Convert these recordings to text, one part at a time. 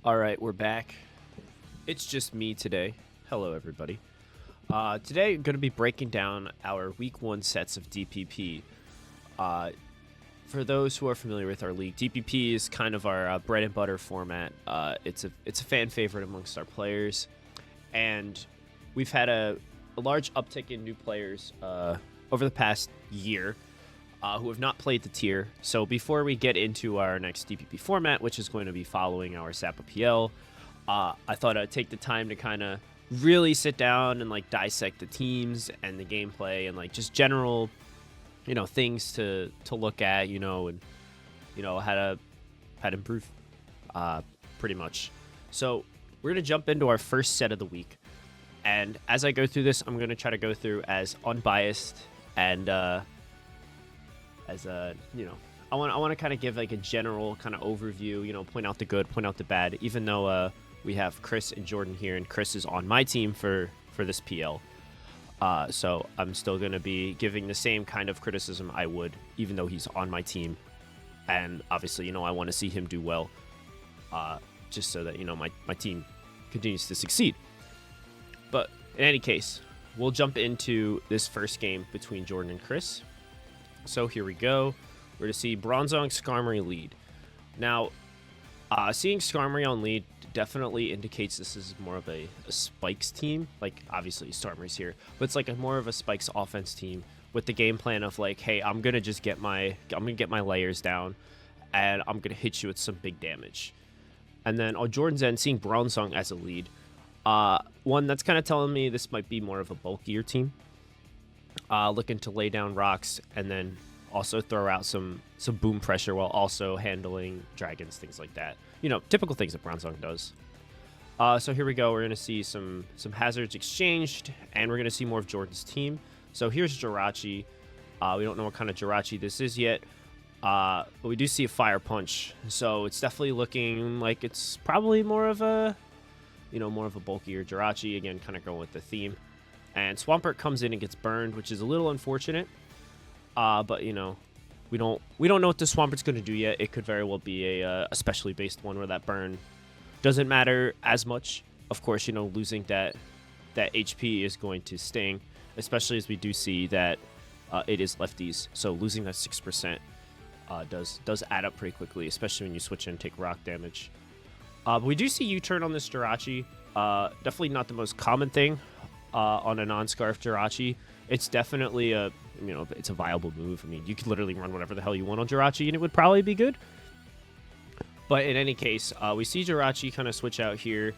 All right, we're back. It's just me today. Hello, everybody. Today, I'm going to be breaking down our Week 1 sets of DPP. Uh, for those who are familiar with our league, DPP is kind of our bread and butter format. It's a fan favorite amongst our players, and we've had a large uptick in new players over the past year who have not played the tier. So before we get into our next DPP format, which is going to be following our SAPAPL, I thought I'd take the time to kind of really sit down and like dissect the teams and the gameplay and like just general, things to look at, and how to improve, pretty much. So we're gonna jump into our first set of the week, and as I go through this, I'm gonna try to go through as unbiased and I want to kind of give like a general kind of overview, point out the good, point out the bad, even though we have Chris and Jordan here, and Chris is on my team for this PL. So I'm still going to be giving the same kind of criticism I would, even though he's on my team. And obviously, I want to see him do well, just so that, my team continues to succeed. But in any case, we'll jump into this first game between Jordan and Chris. So here we go. We're to see Bronzong Skarmory lead. Now, seeing Skarmory on lead definitely indicates this is more of a Spikes team. Like, obviously, Skarmory's here, but it's like more of a Spikes offense team with the game plan of like, hey, I'm gonna get my layers down, and I'm gonna hit you with some big damage. And then on Jordan's end, seeing Bronzong as a lead, one that's kind of telling me this might be more of a bulkier team. Looking to lay down rocks and then also throw out some boom pressure while also handling dragons, things like that. Typical things that Bronzong does. So here we go. We're going to see some hazards exchanged, and we're going to see more of Jordan's team. So here's Jirachi. We don't know what kind of Jirachi this is yet, but we do see a Fire Punch. So it's definitely looking like it's probably more of a bulkier Jirachi. Again, kind of going with the theme. And Swampert comes in and gets burned, which is a little unfortunate. But we don't know what the Swampert's going to do yet. It could very well be a specially based one where that burn doesn't matter as much. Of course, losing that HP is going to sting, especially as we do see that it is lefties. So losing that 6% does add up pretty quickly, especially when you switch in and take rock damage. But we do see U-turn on this Jirachi. Definitely not the most common thing. On a non-Scarf Jirachi, it's definitely it's a viable move. I mean, you could literally run whatever the hell you want on Jirachi, and it would probably be good. But in any case, we see Jirachi kind of switch out here,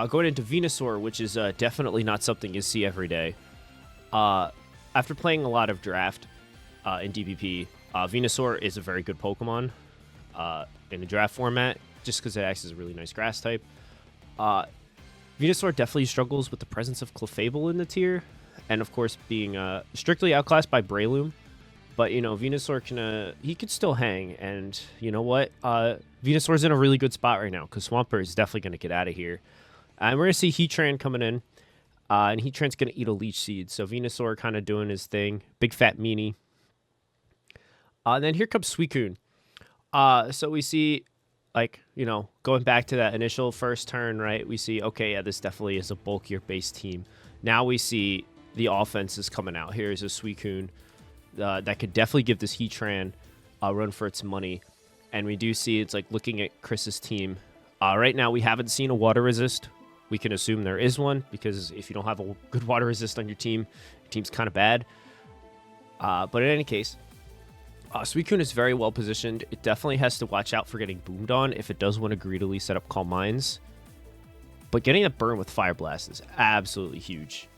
going into Venusaur, which is definitely not something you see every day. After playing a lot of Draft in DPP, Venusaur is a very good Pokemon in the Draft format, just because it acts as a really nice Grass type. Venusaur definitely struggles with the presence of Clefable in the tier, and of course being strictly outclassed by Breloom. But Venusaur could still hang, and you know what? Venusaur's in a really good spot right now because Swampert is definitely going to get out of here. And we're going to see Heatran coming in, and Heatran's going to eat a Leech Seed. So Venusaur kind of doing his thing, big fat meanie. And then here comes Suicune. So we see, going back to that initial first turn, right? We see, okay, yeah, this definitely is a bulkier base team. Now we see the offense is coming out. Here's a Suicune that could definitely give this Heatran a run for its money. And we do see it's like looking at Chris's team. Right now, we haven't seen a water resist. We can assume there is one because if you don't have a good water resist on your team's kind of bad. But in any case, Suicune is very well positioned. It definitely has to watch out for getting boomed on if it does want to greedily set up Calm Minds. But getting a burn with Fire Blast is absolutely huge.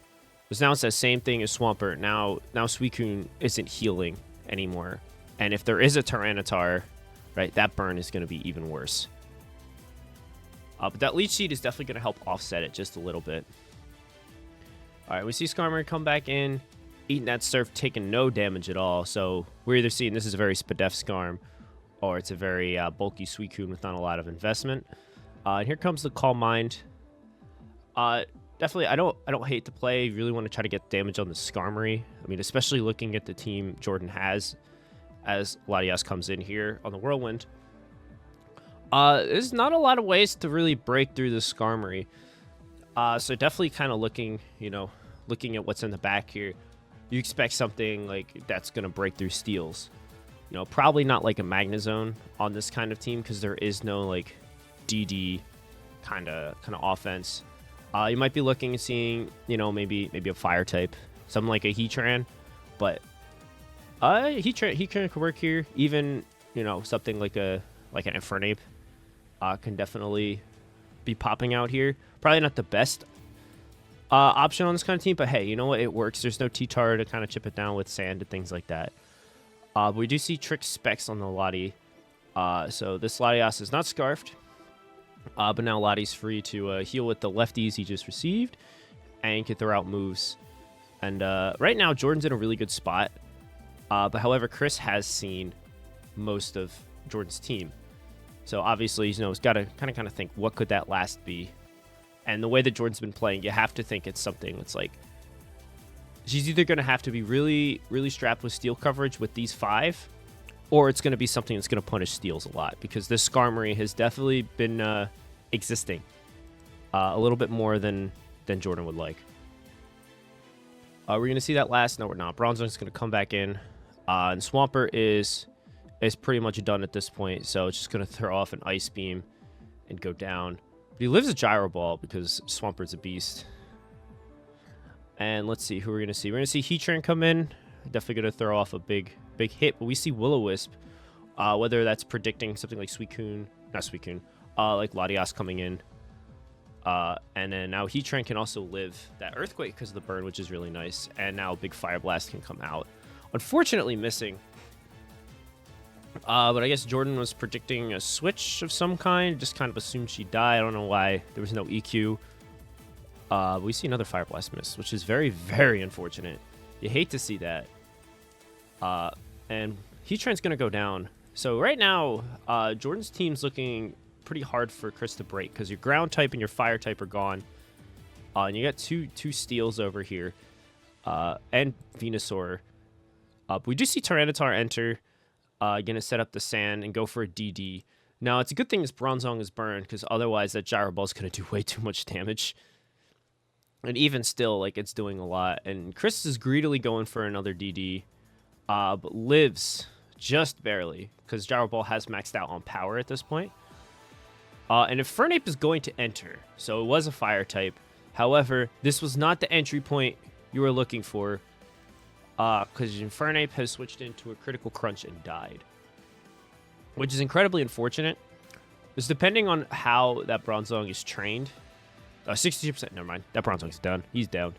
Because now it's the same thing as Swampert. Now Suicune isn't healing anymore. And if there is a Tyranitar, right, that burn is going to be even worse. But that Leech Seed is definitely going to help offset it just a little bit. All right, we see Skarmory come back in, eating that Surf, taking no damage at all. So we're either seeing this is a very Spadef Skarm, or it's a very bulky Suicune with not a lot of investment. And here comes the Calm Mind. Definitely, I don't hate the play. You really want to try to get damage on the Skarmory. I mean, especially looking at the team Jordan has, as Latias comes in here on the Whirlwind. There's not a lot of ways to really break through the Skarmory. So definitely kind of looking at what's in the back here. You expect something like that's going to break through steals. Probably not like a Magnezone on this kind of team because there is no like DD kind of offense. You might be looking and seeing, maybe a fire type, something like a Heatran, but Heatran could work here. Even something like an Infernape can definitely be popping out here. Probably not the best option on this kind of team, but hey, you know what? It works. There's no T-Tar to kind of chip it down with sand and things like that. But we do see Trick Specs on the Lottie. So this Latias is not scarfed. But now Lottie's free to heal with the lefties he just received. And can throw out moves. And right now, Jordan's in a really good spot. But however, Chris has seen most of Jordan's team. So obviously, he's got to kind of think, what could that last be? And the way that Jordan's been playing, you have to think it's something that's like, she's either going to have to be really, really strapped with steal coverage with these 5, or it's going to be something that's going to punish steals a lot, because this Skarmory has definitely been existing a little bit more than Jordan would like. We're going to see that last. No, we're not. Bronzong's going to come back in, and Swampert is pretty much done at this point, so it's just going to throw off an Ice Beam and go down. But he lives a Gyro Ball because Swampert's a beast. And let's see who we're going to see. We're going to see Heatran come in. Definitely going to throw off a big hit. But we see Will-O-Wisp. Whether that's predicting something like like Latias coming in. And then now Heatran can also live that Earthquake because of the burn, which is really nice. And now Big Fire Blast can come out. Unfortunately missing. But I guess Jordan was predicting a switch of some kind. Just kind of assumed she'd die. I don't know why there was no EQ. We see another Fire Blast miss, which is very, very unfortunate. You hate to see that. And Heatran's going to go down. So right now, Jordan's team's looking pretty hard for Chris to break because your ground type and your fire type are gone. And you got two steals over here. And Venusaur. We do see Tyranitar enter. Going to set up the sand and go for a DD. Now, it's a good thing this Bronzong is burned because otherwise that Gyro Ball is going to do way too much damage. And even still, like, it's doing a lot. And Chris is greedily going for another DD. But lives just barely. Because Gyro Ball has maxed out on power at this point. And Infernape is going to enter. So it was a fire type. However, this was not the entry point you were looking for. Because Infernape has switched into a critical crunch and died. Which is incredibly unfortunate. Because depending on how that Bronzong is trained... 62%, never mind. That Bronzong's done. He's down.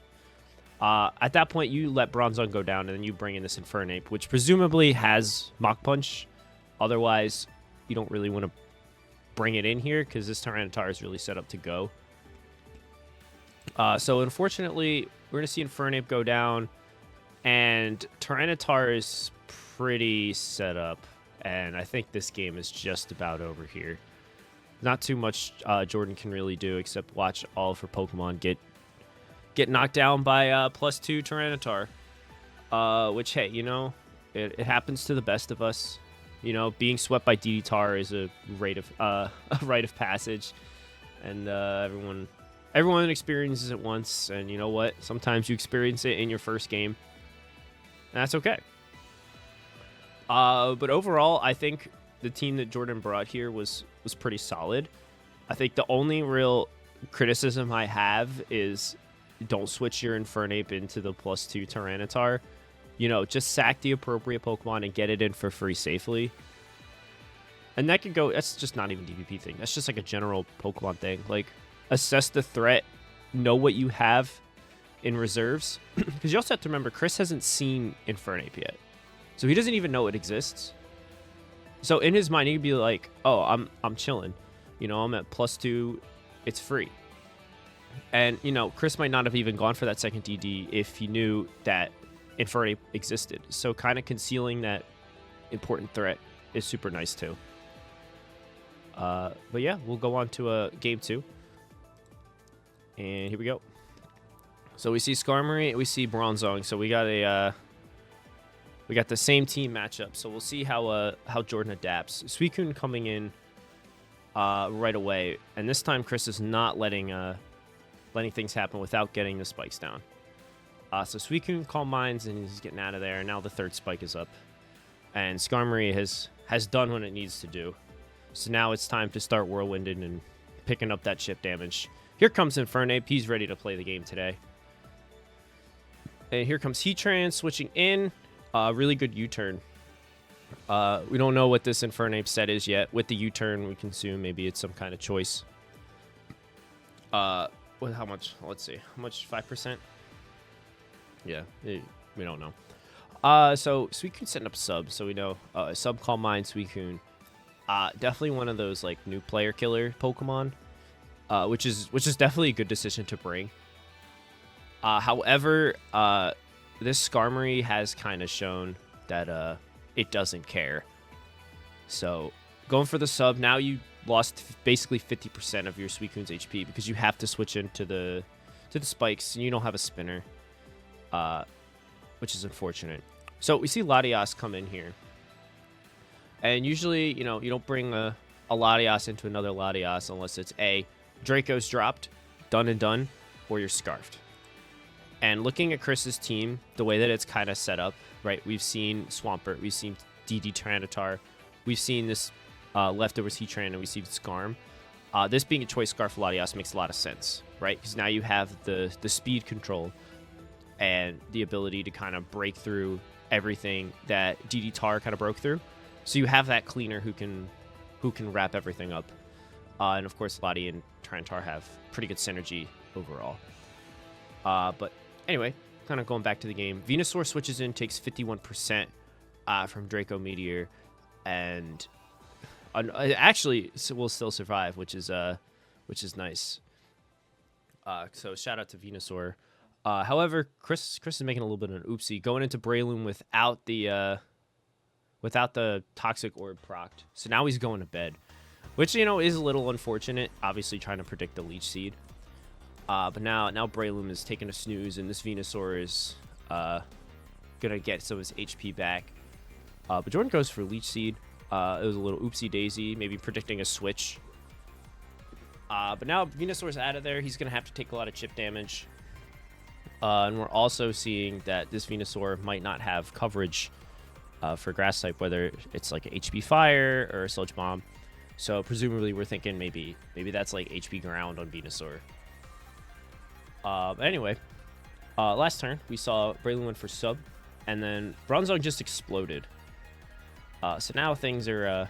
At that point, you let Bronzong go down, and then you bring in this Infernape, which presumably has Mach Punch. Otherwise, you don't really want to bring it in here, because this Tyranitar is really set up to go. So, unfortunately, we're going to see Infernape go down, and Tyranitar is pretty set up, and I think this game is just about over here. Not too much Jordan can really do except watch all of her Pokemon get knocked down by +2 Tyranitar. Which, hey, it happens to the best of us. Being swept by DD-Tar is a rite of passage, and everyone experiences it once. And you know what? Sometimes you experience it in your first game, and that's okay. But overall, I think the team that Jordan brought here was pretty solid. I think the only real criticism I have is don't switch your Infernape into the +2 Tyranitar. Just sack the appropriate Pokemon and get it in for free safely. And that could go, that's just not even DPP thing. That's just like a general Pokemon thing. Like, assess the threat, know what you have in reserves. Because you also have to remember, Chris hasn't seen Infernape yet. So he doesn't even know it exists. So in his mind, he'd be like, "Oh, I'm chilling. I'm at +2. It's free." And Chris might not have even gone for that second DD if he knew that Infernape existed. So kind of concealing that important threat is super nice too. But yeah, we'll go on to game 2. And here we go. So we see Skarmory, we see Bronzong. So we got the same team matchup, so we'll see how Jordan adapts. Suicune coming in. right away. And this time, Chris is not letting things happen without getting the spikes down. So Suicune Calm Minds, and he's getting out of there. And now the third spike is up. And Skarmory has done what it needs to do. So now it's time to start Whirlwinding and picking up that chip damage. Here comes Infernape. He's ready to play the game today. And here comes Heatran switching in. Really good U-turn. We don't know what this Infernape set is yet. With the U-turn, we can assume maybe it's some kind of choice. How much? Let's see. How much? 5%? Yeah, we don't know. So Suicune setting up sub, so we know sub Calm Mind Suicune. Definitely one of those like new player killer Pokemon, which is definitely a good decision to bring. However, this Skarmory has kind of shown that it doesn't care. So going for the sub, now you lost basically 50% of your Suicune's HP because you have to switch into the spikes and you don't have a spinner, which is unfortunate. So we see Latias come in here. And usually, you don't bring a Latias into another Latias unless it's A, Draco's dropped, done and done, or you're scarfed. And looking at Chris's team, the way that it's kind of set up, right? We've seen Swampert, we've seen DD Tyranitar, we've seen this Leftovers Heatran, and we've seen Skarm. This being a choice Scarf Latias makes a lot of sense, right? Because now you have the speed control and the ability to kind of break through everything that DD Tar kind of broke through. So you have that cleaner who can wrap everything up. And of course, Lati and Tyranitar have pretty good synergy overall. But anyway, kind of going back to the game, Venusaur switches in, takes 51% from Draco Meteor, and actually will still survive, which is nice. So shout out to Venusaur. However, Chris is making a little bit of an oopsie going into Breloom without the Toxic Orb procced. So now he's going to bed, which is a little unfortunate. Obviously trying to predict the Leech Seed. But now Breloom is taking a snooze, and this Venusaur is gonna get some of his HP back. But Jordan goes for Leech Seed. It was a little oopsie daisy, maybe predicting a switch. But now Venusaur's out of there. He's gonna have to take a lot of chip damage. And we're also seeing that this Venusaur might not have coverage for Grass type, whether it's like a HP Fire or a Sludge Bomb. So presumably we're thinking maybe that's like HP Ground on Venusaur. But anyway, last turn we saw Breloom went for sub, and then Bronzong just exploded. So now things are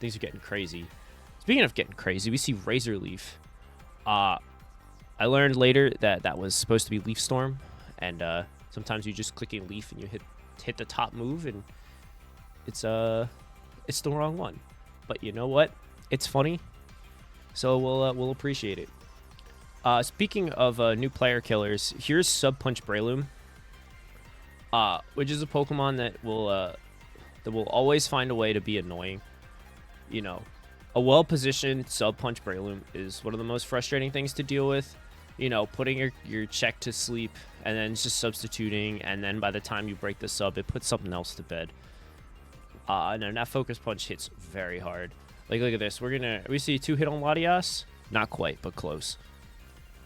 getting crazy. Speaking of getting crazy, we see Razor Leaf. I learned later that was supposed to be Leaf Storm, and sometimes you just clicking Leaf and you hit the top move, and it's the wrong one. But you know what? It's funny, so we'll appreciate it. Speaking of new player killers, here's Sub Punch Breloom, which is a Pokemon that will always find a way to be annoying. A well-positioned Sub Punch Breloom is one of the most frustrating things to deal with. Putting your check to sleep and then just substituting, and then by the time you break the sub, it puts something else to bed. And then that Focus Punch hits very hard. Like, look at this. We see 2 hit on Latias. Not quite, but close.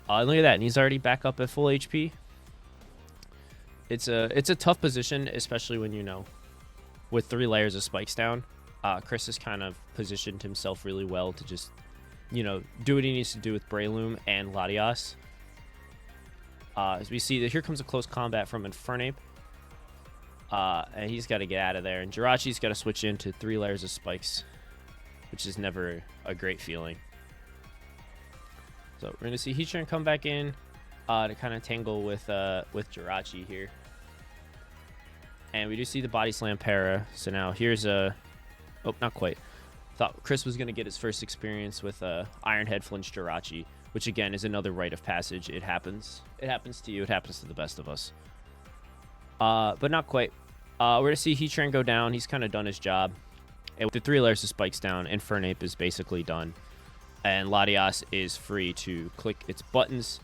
Look at that, and he's already back up at full HP. It's a tough position, especially when, with 3 layers of spikes down. Chris has kind of positioned himself really well to just, do what he needs to do with Breloom and Latias. As we see that here comes a close combat from Infernape. And he's got to get out of there. And Jirachi's got to switch into 3 layers of spikes, which is never a great feeling. So we're going to see Heatran come back in to kind of tangle with Jirachi here. And we do see the Body Slam Para. So now here's a... Oh, not quite. Thought Chris was going to get his first experience with Iron Head Flinch Jirachi, which again is another rite of passage. It happens. It happens to you. It happens to the best of us. But not quite. We're going to see Heatran go down. He's kind of done his job. And with the 3 layers of spikes down, Infernape is basically done. And Latias is free to click its buttons.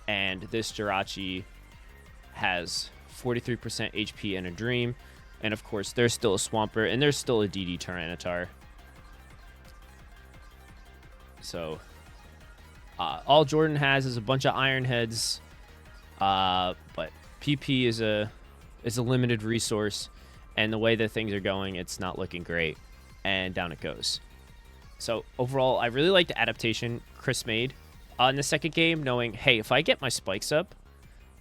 And this Jirachi has 43% HP and a Dream. And of course, there's still a Swampert, and there's still a DD Tyranitar. So all Jordan has is a bunch of Iron Heads, but PP is a limited resource, and the way that things are going, it's not looking great, and down it goes. So overall, I really like the adaptation Chris made in the second game, knowing, hey, if I get my spikes up,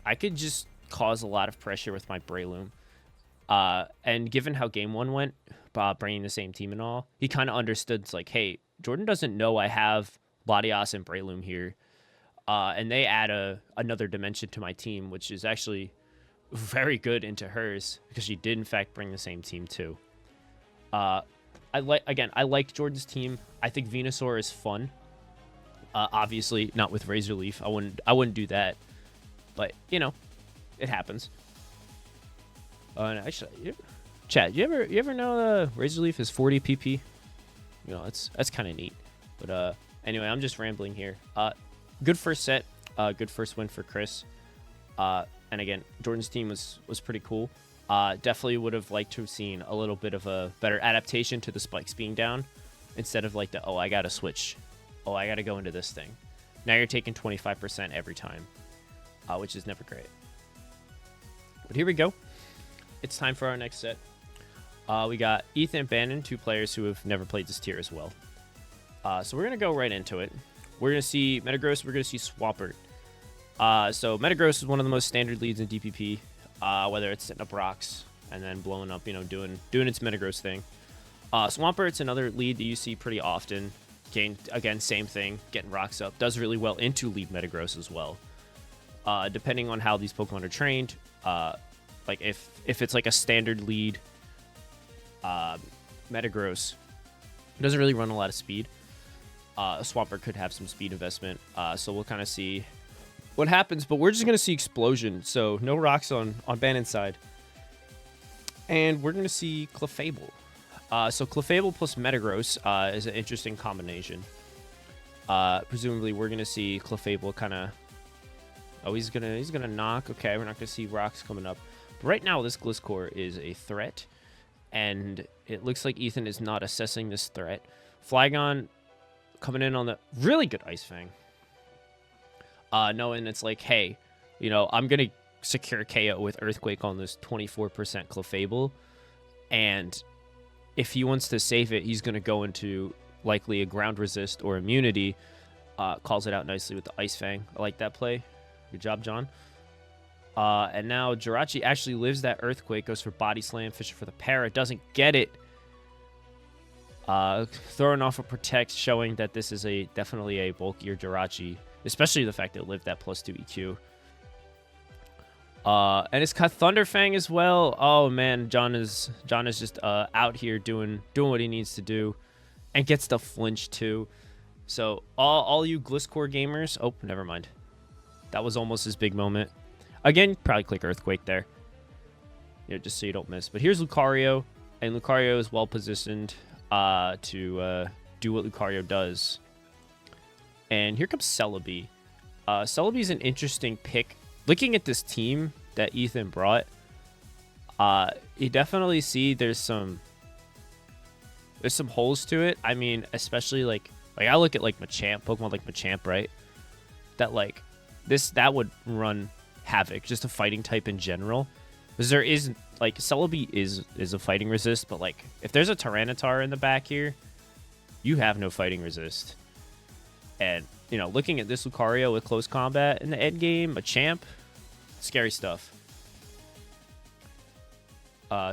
I could just cause a lot of pressure with my Breloom. And given how game one went, bringing the same team and all, he kind of understood, it's like, hey, Jordan doesn't know I have Latias and Breloom here. And they add another dimension to my team, which is actually very good into hers, because she did, in fact, bring the same team, too. I like Jordan's team. I think Venusaur is fun. Obviously, not with Razor Leaf. I wouldn't do that. But, you know, it happens. And actually, Chad, you ever know Razor Leaf is 40 PP? You know, that's kind of neat. But anyway, I'm just rambling here. Good first set. Good first win for Chris. And again, Jordan's team was pretty cool. Definitely would have liked to have seen a little bit of a better adaptation to the spikes being down, instead of like I gotta switch. Oh, I gotta go into this thing. Now you're taking 25% every time, which is never great. But here we go. It's time for our next set. We got Ethan and Bannon, two players who have never played this tier as well. So we're going to go right into it. We're going to see Metagross, we're going to see Swampert. So Metagross is one of the most standard leads in DPP, whether it's setting up rocks and then blowing up, you know, doing its Metagross thing. Swampert's another lead that you see pretty often. Again, same thing, getting rocks up. Does really well into lead Metagross as well. Depending on how these Pokemon are trained, like if it's like a standard lead Metagross, it doesn't really run a lot of speed. Swampert could have some speed investment, so we'll kind of see what happens, but we're just going to see Explosion, so no rocks on Bannon's side. And we're going to see Clefable. So Clefable plus Metagross is an interesting combination. Presumably we're going to see Clefable kind of... Oh, he's gonna knock. Okay, we're not going to see rocks coming up. But right now, this Gliscor is a threat, and it looks like Ethan is not assessing this threat. Flygon coming in on the really good Ice Fang. Knowing it's like, hey, you know, I'm going to secure KO with Earthquake on this 24% Clefable, and if he wants to save it, he's going to go into likely a ground resist or immunity. Calls it out nicely with the Ice Fang. I like that play. Good job, John. And now Jirachi actually lives that Earthquake, goes for Body Slam, fishing for the Para, doesn't get it. Throwing off a Protect, showing that this is definitely a bulkier Jirachi, especially the fact that it lived that +2 EQ. And it's got Thunder Fang as well. Oh man, John is just out here doing what he needs to do, and gets the flinch too. So all you Gliscor gamers, oh never mind, that was almost his big moment. Again, probably click Earthquake there, you know, just so you don't miss. But here's Lucario, and Lucario is well positioned to do what Lucario does. And here comes Celebi. Celebi is an interesting pick. Looking at this team that Ethan brought, you definitely see there's some holes to it. I mean, especially like I look at like Machamp, Pokemon like Machamp, right? That would run Havoc, just a fighting type in general. Because there is like Celebi is a fighting resist, but like if there's a Tyranitar in the back here, you have no fighting resist. And you know, looking at this Lucario with close combat in the end game, Machamp, scary stuff.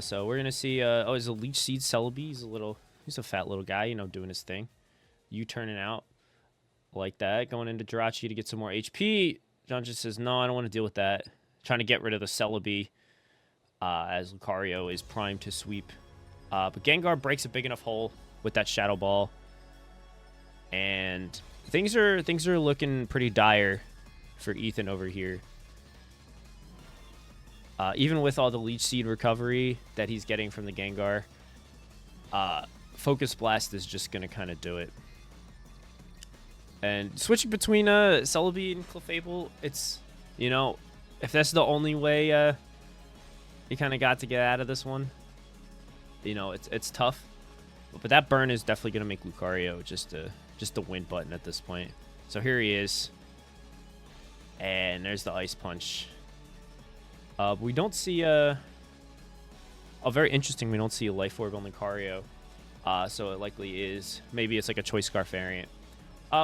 So we're gonna see. He's a Leech Seed Celebi. He's a fat little guy, you know, doing his thing. You turning out like that, going into Jirachi to get some more HP. John just says, no, I don't want to deal with that. Trying to get rid of the Celebi, as Lucario is primed to sweep. But Gengar breaks a big enough hole with that Shadow Ball, and things are looking pretty dire for Ethan over here. Even with all the Leech Seed recovery that he's getting from the Gengar, Focus Blast is just going to kind of do it. And switching between Celebi and Clefable, it's, you know, if that's the only way you kind of got to get out of this one, you know, it's tough. But that burn is definitely going to make Lucario just just the win button at this point. So here he is. And there's the Ice Punch. We don't see a... Oh, very interesting. We don't see a Life Orb on Lucario. So it likely is... Maybe it's like a Choice Scarf variant.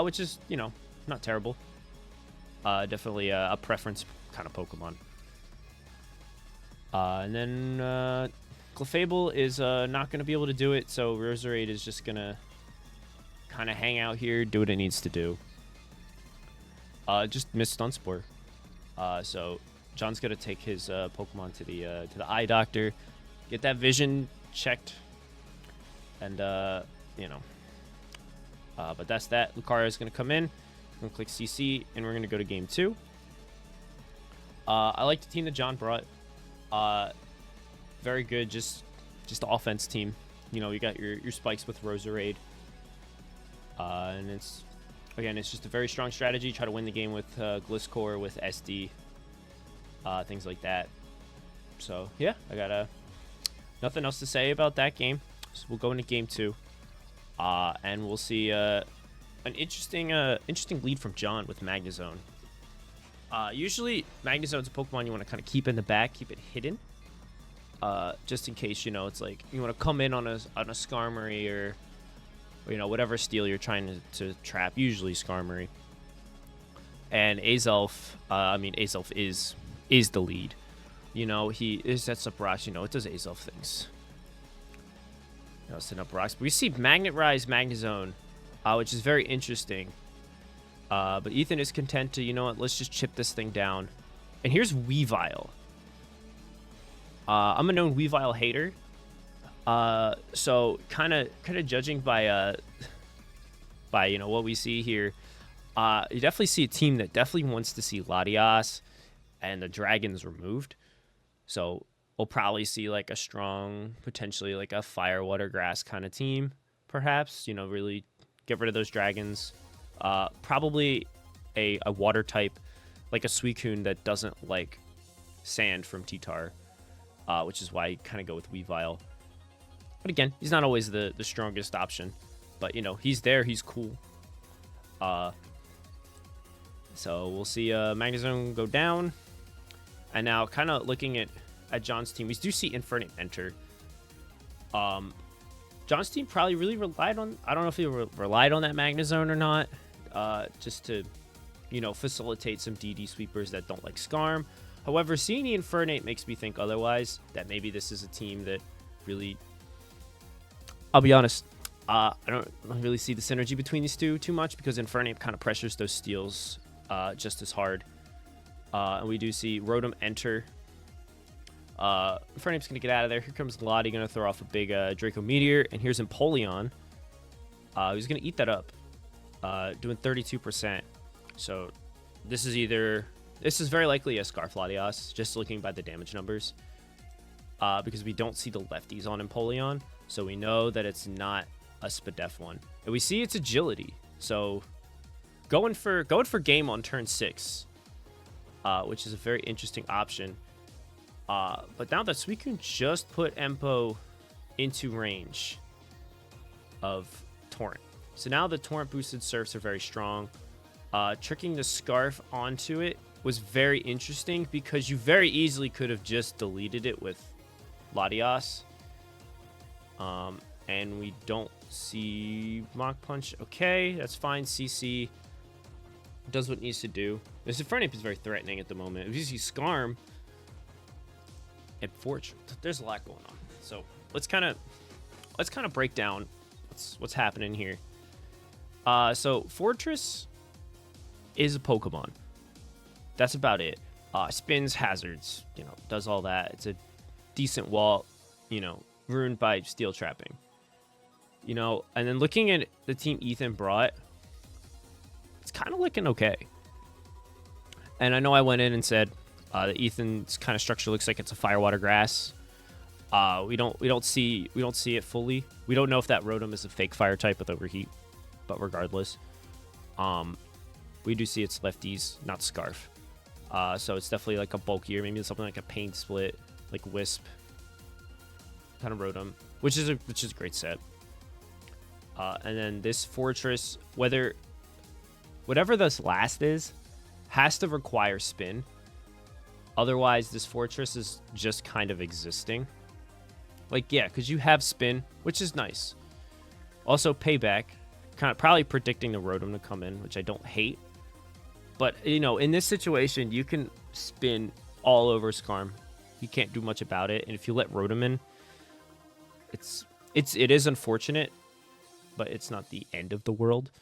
Which is, you know, not terrible. Definitely a preference kind of Pokemon. And then Clefable is not going to be able to do it, so Roserade is just going to kind of hang out here, do what it needs to do. Just missed Stun Spore. So John's going to take his Pokemon to the eye doctor, get that vision checked, and, you know. But that's that. Lucario is going to come in. We're going to click CC, and we're going to go to game 2. I like the team that John brought. Very good, just the offense team. You know, you got your spikes with Roserade. And it's just a very strong strategy. Try to win the game with Gliscor, with SD, things like that. So yeah, I got nothing else to say about that game. So we'll go into game 2, and we'll see an interesting lead from John with Magnezone. Usually, Magnezone's a Pokemon you want to kind of keep in the back, keep it hidden, just in case, you know, it's like you want to come in on a Skarmory or you know, whatever steel you're trying to trap, usually Skarmory. And Azelf, Azelf is the lead. You know, he sets up rocks, you know, it does Azelf things. You know, setting up rocks. But we see Magnet Rise Magnezone, which is very interesting. But Ethan is content to, you know what, let's just chip this thing down. And here's Weavile. I'm a known Weavile hater. So kind of judging by you know what we see here, you definitely see a team that definitely wants to see Latias and the dragons removed. So we'll probably see like a strong, potentially like a fire, water, grass kind of team, perhaps. You know, really get rid of those dragons. Probably a water type, like a Suicune that doesn't like sand from T-Tar, which is why I kind of go with Weavile. But again, he's not always the strongest option. But, you know, he's there. He's cool. So we'll see Magnezone go down. And now kind of looking at John's team, we do see Infernape enter. John's team probably really relied on... I don't know if he relied on that Magnezone or not. Just to, you know, facilitate some DD sweepers that don't like Skarm. However, seeing the Infernape makes me think otherwise. That maybe this is a team that really... I'll be honest, I don't really see the synergy between these two too much because Infernape kind of pressures those steals just as hard. And we do see Rotom enter. Infernape's going to get out of there. Here comes Lottie, going to throw off a big Draco Meteor. And here's Empoleon. He's going to eat that up, doing 32%. So this is very likely a Scarf Latias, just looking by the damage numbers. Because we don't see the lefties on Empoleon. So we know that it's not a Spadef one. And we see its agility. So going for game on turn 6. Which is a very interesting option. But now that Suicune just put Empo into range of Torrent. So now the Torrent boosted Surfs are very strong. Tricking the Scarf onto it was very interesting because you very easily could have just deleted it with Latias. And we don't see Mach Punch. Okay, that's fine. CC does what it needs to do. This Infernape is very threatening at the moment. If you see Skarm and Forge, there's a lot going on. So let's kind of break down what's happening here. So Fortress is a Pokemon. That's about it. Spins, hazards, you know, does all that. It's a decent wall, you know, ruined by steel trapping. You know, and then looking at the team Ethan brought, it's kind of looking okay. And I know I went in and said that Ethan's kind of structure looks like it's a fire, water, grass. We don't see it fully. We don't know if that Rotom is a fake fire type with overheat, but regardless, we do see it's lefties, not Scarf. So it's definitely like a bulkier, maybe something like a Pain Split, like Wisp kind of Rotom, which is a great set. And then this fortress, whatever this last is, has to require spin. Otherwise, this fortress is just kind of existing. Like, yeah, because you have spin, which is nice. Also, payback, kind of probably predicting the Rotom to come in, which I don't hate. But, you know, in this situation, you can spin all over Skarm. You can't do much about it. And if you let Rotom in, it is unfortunate, but it's not the end of the world.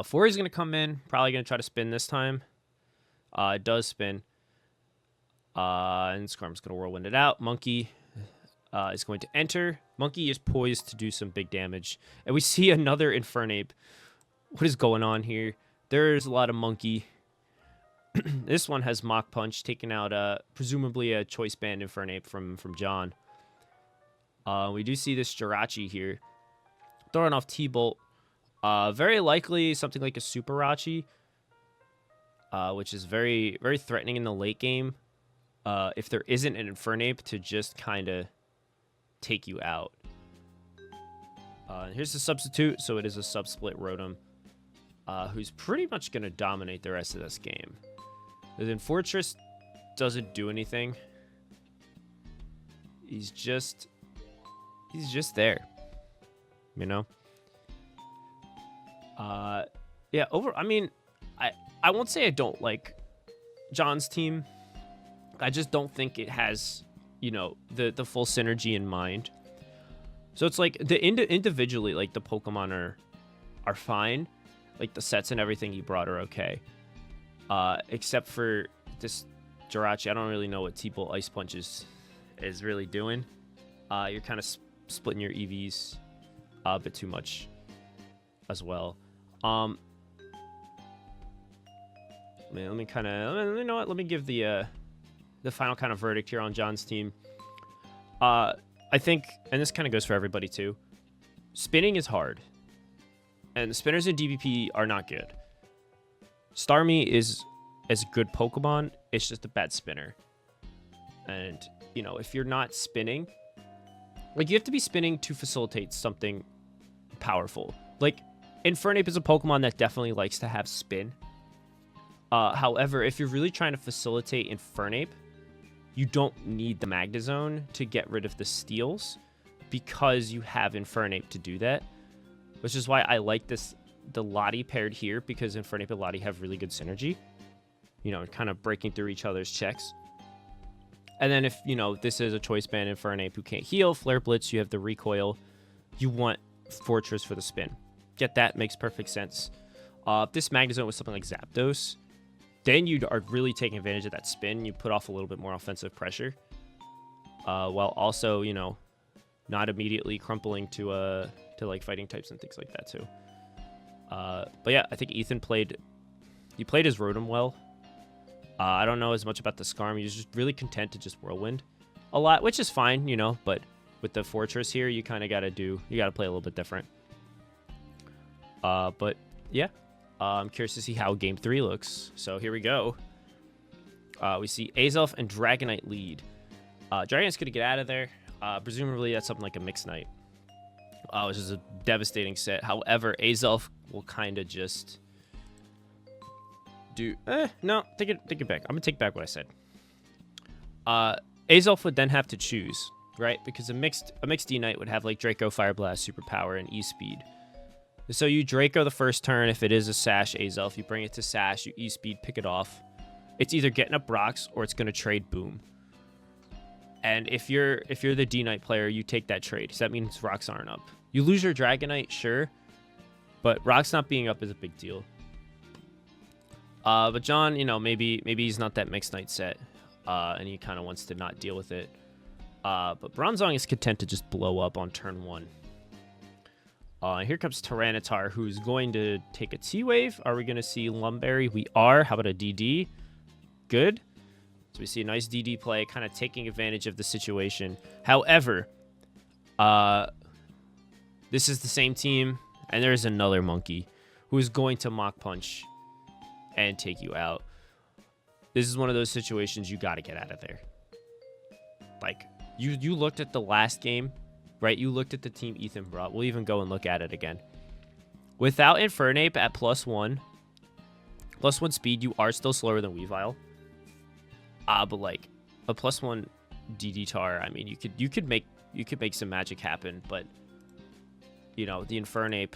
Flurry's going to come in, probably going to try to spin this time. It does spin. And Skarm's going to whirlwind it out. Monkey is going to enter. Monkey is poised to do some big damage. And we see another Infernape. What is going on here? There's a lot of Monkey. This one has Mach Punch, taking out presumably a Choice Band Infernape from John. We do see this Jirachi here. Throwing off T-Bolt. Very likely something like a Super Rachi, which is very, very threatening in the late game. If there isn't an Infernape to just kind of take you out. Here's the substitute, so it is a sub-split Rotom, who's pretty much going to dominate the rest of this game. The then Fortress doesn't do anything. He's just there, you know? Yeah, I mean, I won't say I don't like John's team. I just don't think it has, you know, the full synergy in mind. So it's like individually, like the Pokemon are fine. Like the sets and everything he brought are okay. Except for this Jirachi. I don't really know what T-Bolt Ice Punch is really doing. You're kind of splitting your EVs a bit too much as well. Man, let me kind of, you know what? Let me give the final kind of verdict here on John's team. I think, and this kind of goes for everybody too, spinning is hard. And the spinners in DPP are not good. Starmie is as good Pokemon, it's just a bad spinner. And, you know, if you're not spinning, like you have to be spinning to facilitate something powerful. Like, Infernape is a Pokemon that definitely likes to have spin. However, if you're really trying to facilitate Infernape, you don't need the Magnezone to get rid of the steals because you have Infernape to do that. Which is why I like the Lottie paired here, because Infernape and Lottie have really good synergy. You know, kind of breaking through each other's checks. And then if, you know, this is a Choice Band Infernape who can't heal, Flare Blitz, you have the recoil. You want Fortress for the spin. Get that? Makes perfect sense. If this Magnezone was something like Zapdos, then you are really taking advantage of that spin. You put off a little bit more offensive pressure. While also, you know, not immediately crumpling to like fighting types and things like that too. But yeah, I think Ethan played his Rotom well. I don't know as much about the Skarm. He's just really content to just Whirlwind a lot, which is fine, you know, but with the Fortress here, you kind of got to play a little bit different. But yeah, I'm curious to see how Game 3 looks. So here we go. We see Azelf and Dragonite lead. Dragonite's going to get out of there. Presumably that's something like a Mixed Knight. Which is a devastating set. However, Azelf will kind of just do... no, take it back. I'm going to take back what I said. Azelf would then have to choose, right? Because a mixed D-Knight would have like Draco, Fire Blast, Superpower, and E-Speed. So you Draco the first turn. If it is a Sash Azelf, you bring it to Sash, you E-Speed, pick it off. It's either getting up rocks or it's going to trade Boom. And if you're the D-Knight player, you take that trade. So that means rocks aren't up. You lose your Dragonite, sure, but rocks not being up is a big deal. But John, you know, maybe he's not that Mixed Knight set, and he kind of wants to not deal with it. But Bronzong is content to just blow up on turn 1. Here comes Tyranitar, who's going to take a T-Wave. Are we going to see Lumberry? We are. How about a DD? Good. So we see a nice DD play, kind of taking advantage of the situation. However, this is the same team, and there's another Monkey who is going to Mach Punch and take you out. This is one of those situations you got to get out of there. Like, you looked at the last game, right? You looked at the team Ethan brought. We'll even go and look at it again. Without Infernape at +1 speed, you are still slower than Weavile. But like a +1 DD Tar, I mean, you could make some magic happen, but you know, the Infernape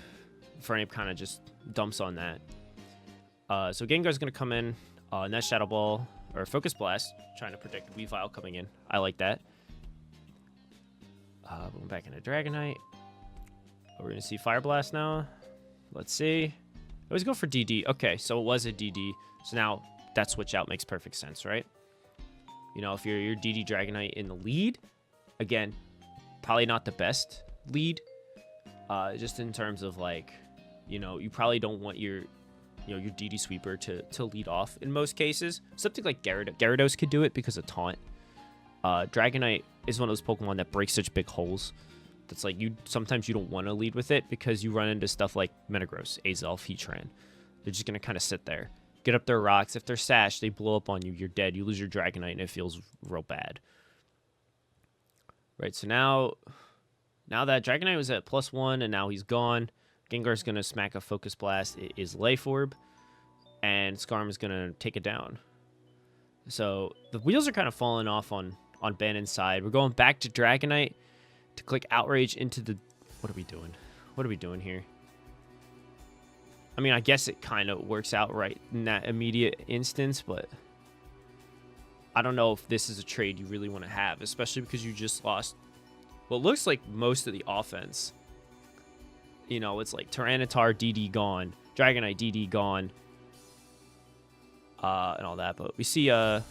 kind of just dumps on that. So Gengar's gonna come in, and that Shadow Ball or Focus Blast, trying to predict Weavile coming in. I like that. Going back into Dragonite. We're gonna see Fire Blast now. Let's see. Always go for DD. Okay, so it was a DD. So now that switch out makes perfect sense, right? You know, if you're DD Dragonite in the lead, again, probably not the best lead. Just in terms of like, you know, you probably don't want your DD sweeper to lead off in most cases. Something like Gyarados could do it because of taunt. Dragonite is one of those Pokemon that breaks such big holes. That's like sometimes you don't want to lead with it because you run into stuff like Metagross, Azelf, Heatran. They're just gonna kind of sit there, get up their rocks. If they're Sash, they blow up on you. You're dead. You lose your Dragonite, and it feels real bad. Right. So now that Dragonite was at +1, and now he's gone, Gengar's gonna smack a Focus Blast. It is Life Orb, and Skarm is gonna take it down. So the wheels are kind of falling off on Bandon's side. We're going back to Dragonite to click Outrage into the... What are we doing? What are we doing here? I mean, I guess it kind of works out right in that immediate instance, but I don't know if this is a trade you really want to have, especially because you just lost what looks like most of the offense. You know, it's like Tyranitar, DD gone, Dragonite, DD gone, and all that. But we see Aqua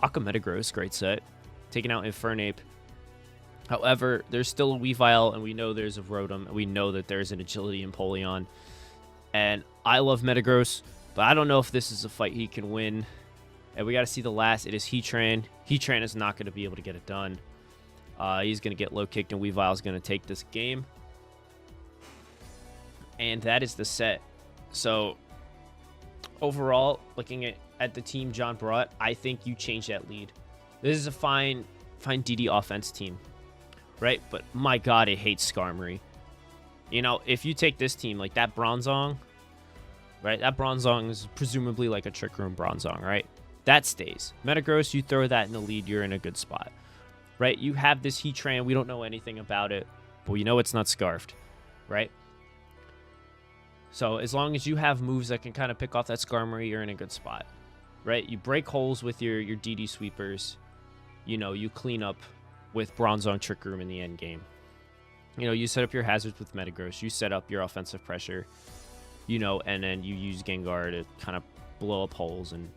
Metagross, great set, taking out Infernape. However, there's still a Weavile, and we know there's a Rotom, and we know that there's an Agility Empoleon. And I love Metagross, but I don't know if this is a fight he can win. And we got to see the last. It is Heatran. Heatran is not going to be able to get it done. He's going to get low kicked, and Weavile's going to take this game. And that is the set. So, overall, looking at the team John brought, I think you change that lead. This is a fine DD offense team, right? But my God, it hates Skarmory. You know, if you take this team, like that Bronzong, right? That Bronzong is presumably like a Trick Room Bronzong, right? That stays. Metagross, you throw that in the lead, you're in a good spot, right? You have this Heatran, we don't know anything about it, but we know it's not Scarfed, right? So as long as you have moves that can kind of pick off that Skarmory, you're in a good spot, right? You break holes with your DD sweepers. You know, you clean up with Bronzong Trick Room in the end game. You know, you set up your hazards with Metagross. You set up your offensive pressure, you know, and then you use Gengar to kind of blow up holes and,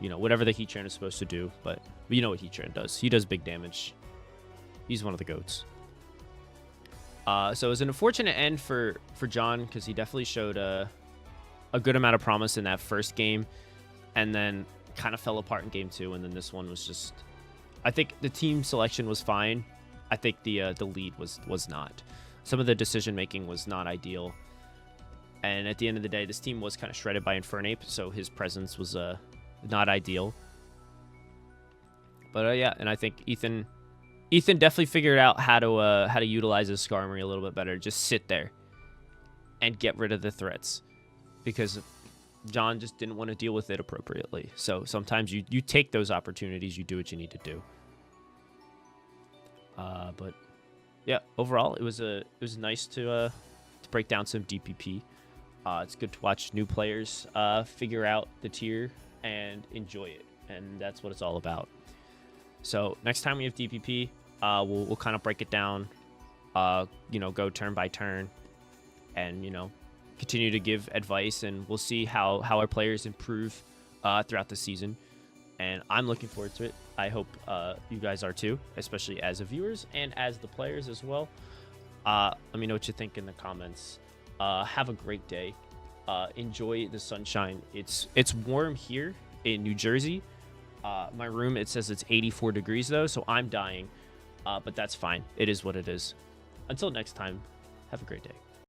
you know, whatever the Heatran is supposed to do. But you know what Heatran does. He does big damage. He's one of the GOATs. So it was an unfortunate end for John because he definitely showed a good amount of promise in that first game and then kind of fell apart in game 2. And then this one was just... I think the team selection was fine. I think the lead was not. Some of the decision making was not ideal. And at the end of the day, this team was kind of shredded by Infernape, so his presence was not ideal. But yeah, and I think Ethan definitely figured out how to utilize his Skarmory a little bit better. Just sit there and get rid of the threats, because John just didn't want to deal with it appropriately. So sometimes you take those opportunities, you do what you need to do. But yeah, overall it was nice to break down some DPP. It's good to watch new players figure out the tier and enjoy it, and that's what it's all about. So next time we have DPP, we'll kind of break it down, you know, go turn by turn, and you know, continue to give advice, and we'll see how our players improve throughout the season. And I'm looking forward to it. I hope you guys are too, especially as the viewers and as the players as well. Let me know what you think in the comments. Have a great day. Enjoy the sunshine. It's warm here in New Jersey. My room, it says it's 84 degrees though, so I'm dying. But that's fine. It is what it is. Until next time, have a great day.